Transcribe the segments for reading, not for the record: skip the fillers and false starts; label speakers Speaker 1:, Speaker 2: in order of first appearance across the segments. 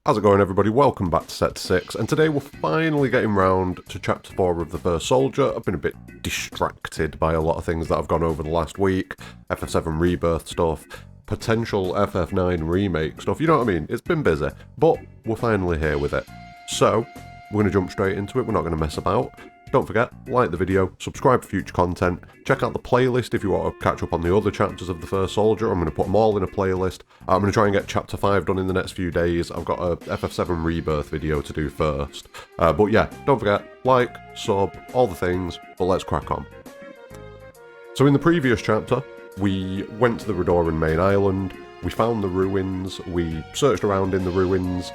Speaker 1: How's it going, everybody? Welcome back to Set 6, and today we're finally getting round to Chapter 4 of The First Soldier. I've been a bit distracted by a lot of things that have gone over the last week, FF7 Rebirth stuff, potential FF9 remake stuff, you know what I mean? It's been busy, but we're finally here with it. So, we're going to jump straight into it, we're not going to mess about. Don't forget, like the video, subscribe for future content, check out the playlist if you want to catch up on the other chapters of The First Soldier. I'm going to put them all in a playlist. I'm going to try and get Chapter 5 done in the next few days. I've got a FF7 Rebirth video to do first. But yeah, don't forget, like, sub, all the things, but let's crack on. So in the previous chapter, we went to the Redoran main island, we found the ruins, we searched around in the ruins,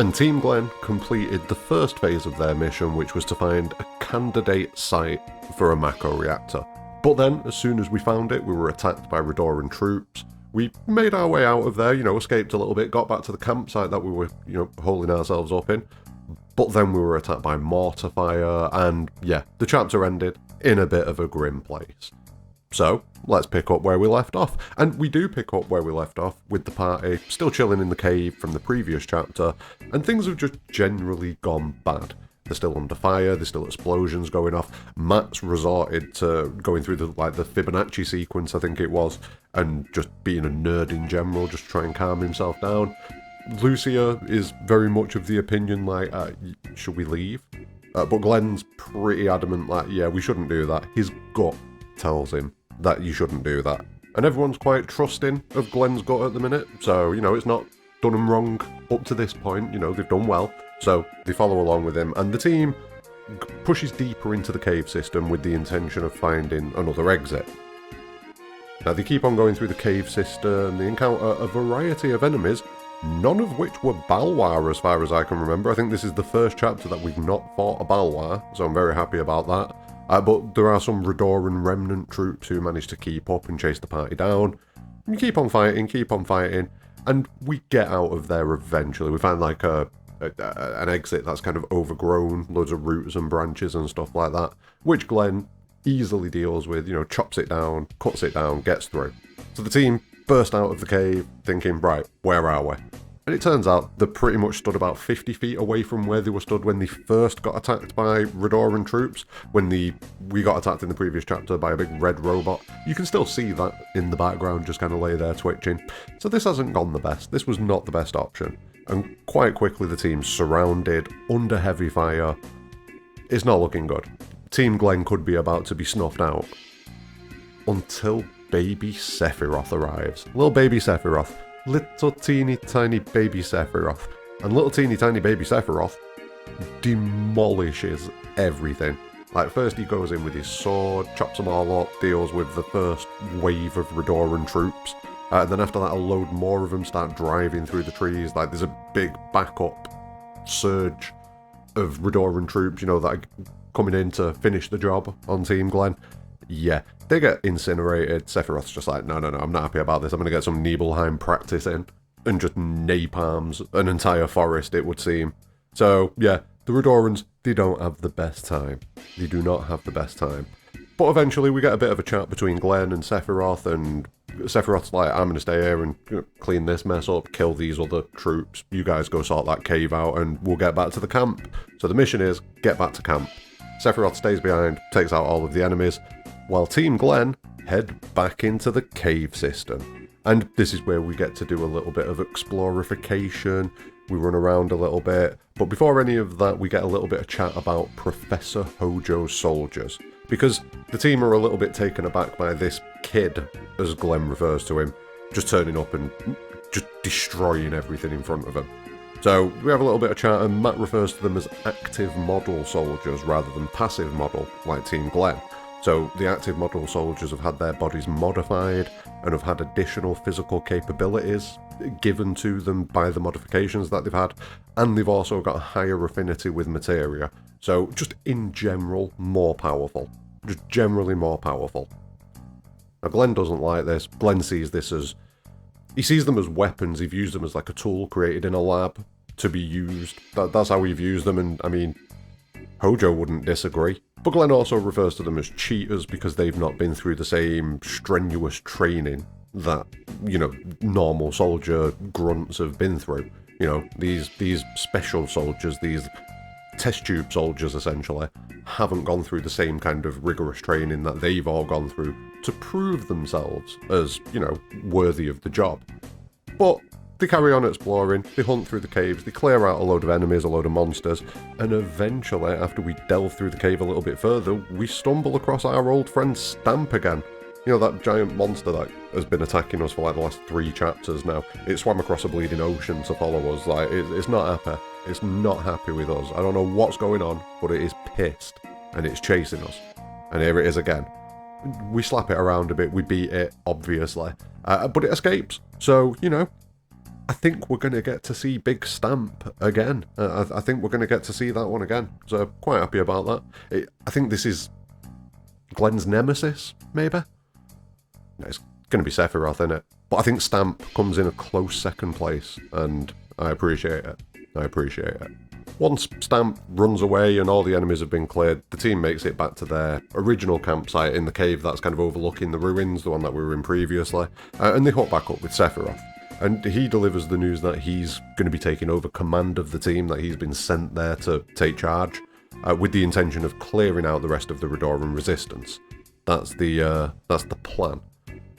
Speaker 1: and Team Glenn completed the first phase of their mission, which was to find a candidate site for a Mako reactor. But then, as soon as we found it, we were attacked by Redoran troops. We made our way out of there, escaped a little bit, got back to the campsite that we were, holding ourselves up in. But then we were attacked by mortar fire, and yeah, the chapter ended in a bit of a grim place. So, let's pick up where we left off. And we do pick up where we left off, with the party still chilling in the cave from the previous chapter, and things have just generally gone bad. They're still under fire, there's still explosions going off. Matt's resorted to going through the Fibonacci sequence, I think it was, and just being a nerd in general, just try and calm himself down. Lucia is very much of the opinion, should we leave? But Glenn's pretty adamant, yeah, we shouldn't do that. His gut tells him that you shouldn't do that. And everyone's quite trusting of Glenn's gut at the minute, so, it's not done them wrong up to this point, they've done well. So they follow along with him, and the team pushes deeper into the cave system with the intention of finding another exit. Now they keep on going through the cave system, they encounter a variety of enemies, none of which were Balwar as far as I can remember. I think this is the first chapter that we've not fought a Balwar, so I'm very happy about that. But there are some Redoran remnant troops who manage to keep up and chase the party down. And you keep on fighting, and we get out of there eventually. We find an exit that's kind of overgrown, loads of roots and branches and stuff like that, which Glenn easily deals with, chops it down, cuts it down, gets through. So the team burst out of the cave thinking, right, where are we? And it turns out they pretty much stood about 50 feet away from where they were stood when they first got attacked by Redoran troops, when we got attacked in the previous chapter by a big red robot. You can still see that in the background, just kind of lay there twitching. So this hasn't gone the best. This was not the best option. And quite quickly the team's surrounded, under heavy fire. It's not looking good. Team Glenn could be about to be snuffed out. Until baby Sephiroth arrives. Little baby Sephiroth. Little teeny tiny baby Sephiroth. And little teeny tiny baby Sephiroth demolishes everything. First he goes in with his sword, chops them all up, deals with the first wave of Redoran troops. And then after that, a load more of them start driving through the trees. There's a big backup surge of Redoran troops, that are coming in to finish the job on Team Glenn. Yeah, they get incinerated. Sephiroth's just no, I'm not happy about this. I'm going to get some Nibelheim practice in. And just napalms an entire forest, it would seem. So, yeah, the Redorans, they don't have the best time. They do not have the best time. But eventually we get a bit of a chat between Glenn and Sephiroth, and Sephiroth's I'm going to stay here and clean this mess up, kill these other troops. You guys go sort that cave out and we'll get back to the camp. So the mission is, get back to camp. Sephiroth stays behind, takes out all of the enemies, while Team Glenn head back into the cave system. And this is where we get to do a little bit of explorification. We run around a little bit. But before any of that, we get a little bit of chat about Professor Hojo's soldiers. Because the team are a little bit taken aback by this kid, as Glenn refers to him, just turning up and just destroying everything in front of him. So we have a little bit of chat, and Matt refers to them as active model soldiers rather than passive model, like Team Glenn. So the active model soldiers have had their bodies modified and have had additional physical capabilities given to them by the modifications that they've had, and they've also got a higher affinity with materia. So just in general, more powerful. Just generally more powerful. Now Glenn doesn't like this. Glenn sees this as... He sees them as weapons. He views them as a tool created in a lab to be used. That's how he views them, and I mean, Hojo wouldn't disagree. But Glenn also refers to them as cheaters because they've not been through the same strenuous training that, normal soldier grunts have been through. You know, these special soldiers, these test tube soldiers essentially, haven't gone through the same kind of rigorous training that they've all gone through to prove themselves as, you know, worthy of the job. But they carry on exploring, they hunt through the caves, they clear out a load of enemies, a load of monsters, and eventually, after we delve through the cave a little bit further, we stumble across our old friend Stamp again. You know, that giant monster that has been attacking us for like the last 3 chapters now. It swam across a bleeding ocean to follow us. Like, it's not happy. It's not happy with us. I don't know what's going on, but it is pissed, and it's chasing us. And here it is again. We slap it around a bit, we beat it, obviously, but it escapes. So, you know, I think we're going to get to see Big Stamp again. I think we're going to get to see that one again. So, quite happy about that. I think this is Glenn's nemesis, maybe? No, it's going to be Sephiroth, isn't it? But I think Stamp comes in a close second place, and I appreciate it. I appreciate it. Once Stamp runs away and all the enemies have been cleared, the team makes it back to their original campsite in the cave that's kind of overlooking the ruins, the one that we were in previously, and they hook back up with Sephiroth. And he delivers the news that he's going to be taking over command of the team, that he's been sent there to take charge, with the intention of clearing out the rest of the Redoran resistance. That's the plan.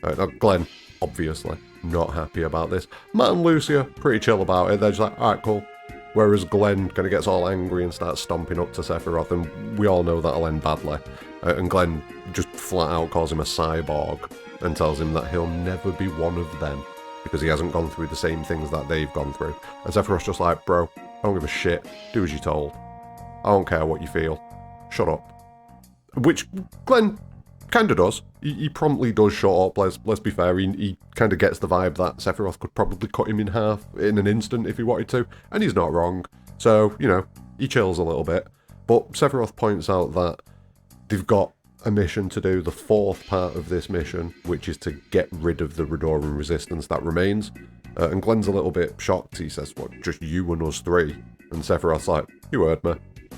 Speaker 1: Now Glenn, obviously, not happy about this. Matt and Lucia, pretty chill about it. They're just like, alright, cool. Whereas Glenn kind of gets all angry and starts stomping up to Sephiroth, and we all know that'll end badly. And Glenn just flat out calls him a cyborg and tells him that he'll never be one of them because he hasn't gone through the same things that they've gone through. And Sephiroth's just like, bro, I don't give a shit. Do as you're told. I don't care what you feel. Shut up. Which Glenn kind of does. He promptly does shut up, let's be fair. He kind of gets the vibe that Sephiroth could probably cut him in half in an instant if he wanted to, and he's not wrong. So, you know, he chills a little bit. But Sephiroth points out that they've got a mission to do, the 4th part of this mission, which is to get rid of the Redoran resistance that remains. And Glenn's a little bit shocked. He says, what, just you and us 3? And Sephiroth's like, you heard me,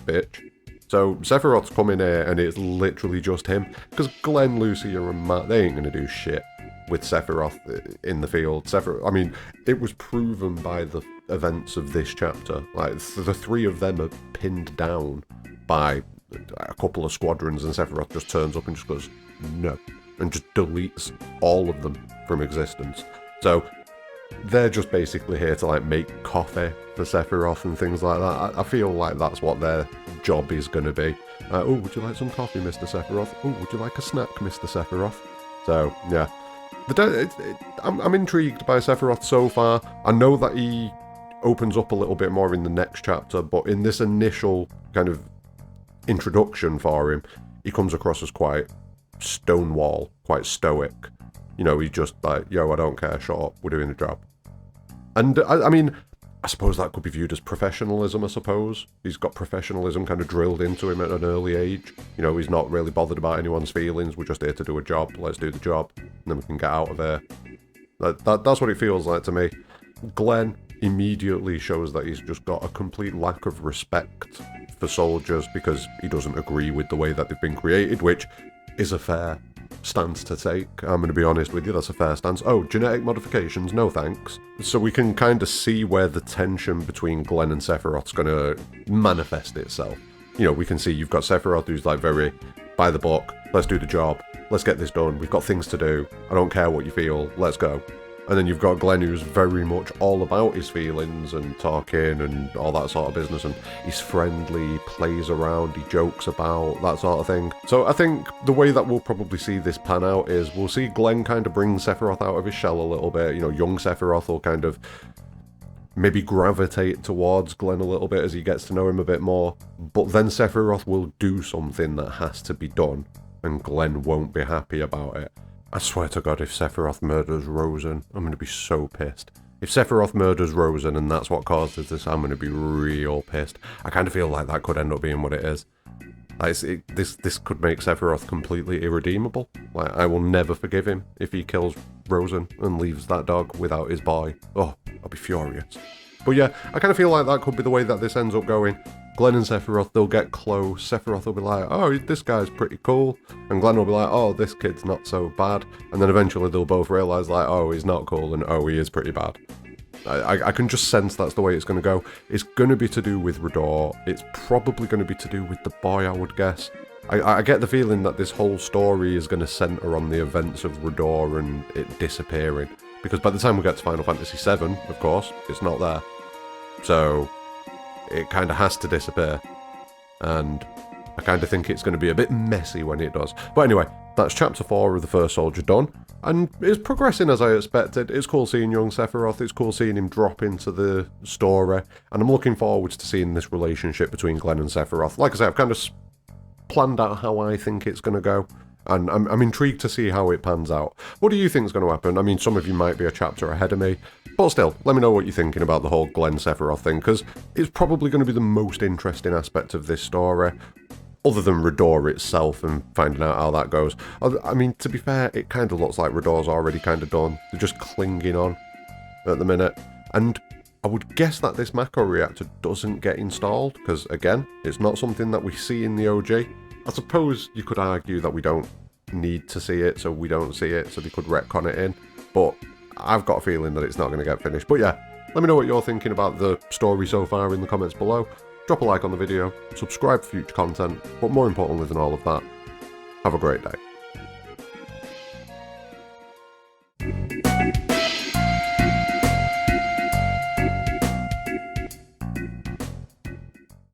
Speaker 1: bitch. So Sephiroth's coming here and it's literally just him, because Glenn, Lucia and Matt, they ain't going to do shit with Sephiroth in the field. Sephiroth, I mean, it was proven by the events of this chapter. Like, the 3 of them are pinned down by a couple of squadrons, and Sephiroth just turns up and just goes, no, and just deletes all of them from existence. So they're just basically here to, like, make coffee for Sephiroth and things like that. I feel like that's what their job is going to be. Oh, would you like some coffee, Mr. Sephiroth? Oh, would you like a snack, Mr. Sephiroth? So, yeah. I'm intrigued by Sephiroth so far. I know that he opens up a little bit more in the next chapter, but in this initial kind of introduction for him, he comes across as quite stonewall, quite stoic. You know, he's just like, yo, I don't care, shut up, we're doing the job. And, I mean, I suppose that could be viewed as professionalism, I suppose. He's got professionalism kind of drilled into him at an early age. You know, he's not really bothered about anyone's feelings, we're just here to do a job, let's do the job, and then we can get out of here. That's what it feels like to me. Glenn immediately shows that he's just got a complete lack of respect for soldiers because he doesn't agree with the way that they've been created, which is a fair stance to take. I'm going to be honest with you, that's a fair stance. Oh, genetic modifications, no thanks. So we can kind of see where the tension between Glenn and Sephiroth's going to manifest itself. You know, we can see you've got Sephiroth who's like very by the book, let's do the job, let's get this done, we've got things to do, I don't care what you feel, let's go. And then you've got Glenn who's very much all about his feelings and talking and all that sort of business, and he's friendly, he plays around, he jokes about, that sort of thing. So I think the way that we'll probably see this pan out is we'll see Glenn kind of bring Sephiroth out of his shell a little bit. You know, young Sephiroth will kind of maybe gravitate towards Glenn a little bit as he gets to know him a bit more, but then Sephiroth will do something that has to be done, and Glenn won't be happy about it. I swear to God, if Sephiroth murders Rosen, I'm going to be so pissed. If Sephiroth murders Rosen and that's what causes this, I'm going to be real pissed. I kind of feel like that could end up being what it is. Like, this could make Sephiroth completely irredeemable. Like, I will never forgive him if he kills Rosen and leaves that dog without his boy. Oh, I'll be furious. But yeah, I kind of feel like that could be the way that this ends up going. Glenn and Sephiroth, they'll get close. Sephiroth will be like, oh, this guy's pretty cool. And Glenn will be like, oh, this kid's not so bad. And then eventually they'll both realise, like, oh, he's not cool, and oh, he is pretty bad. I can just sense that's the way it's going to go. It's going to be to do with Rador. It's probably going to be to do with the boy, I would guess. I get the feeling that this whole story is going to centre on the events of Rador and it disappearing. Because by the time we get to Final Fantasy VII, of course, it's not there. So it kind of has to disappear. And I kind of think it's going to be a bit messy when it does. But anyway, that's Chapter 4 of the First Soldier done. And it's progressing as I expected. It's cool seeing young Sephiroth. It's cool seeing him drop into the story. And I'm looking forward to seeing this relationship between Glenn and Sephiroth. Like I say, I've kind of planned out how I think it's going to go. And I'm intrigued to see how it pans out. What do you think is going to happen? I mean, some of you might be a chapter ahead of me. But still, let me know what you're thinking about the whole Glenn Sephiroth thing, because it's probably going to be the most interesting aspect of this story, other than Rador itself and finding out how that goes. I mean, to be fair, it kind of looks like Rador's already kind of done. They're just clinging on at the minute. And I would guess that this macro reactor doesn't get installed, because, again, it's not something that we see in the OG. I suppose you could argue that we don't need to see it, so we don't see it, so they could retcon it in. But I've got a feeling that it's not going to get finished. But yeah, let me know what you're thinking about the story so far in the comments below. Drop a like on the video, subscribe for future content, but more importantly than all of that, have a great day.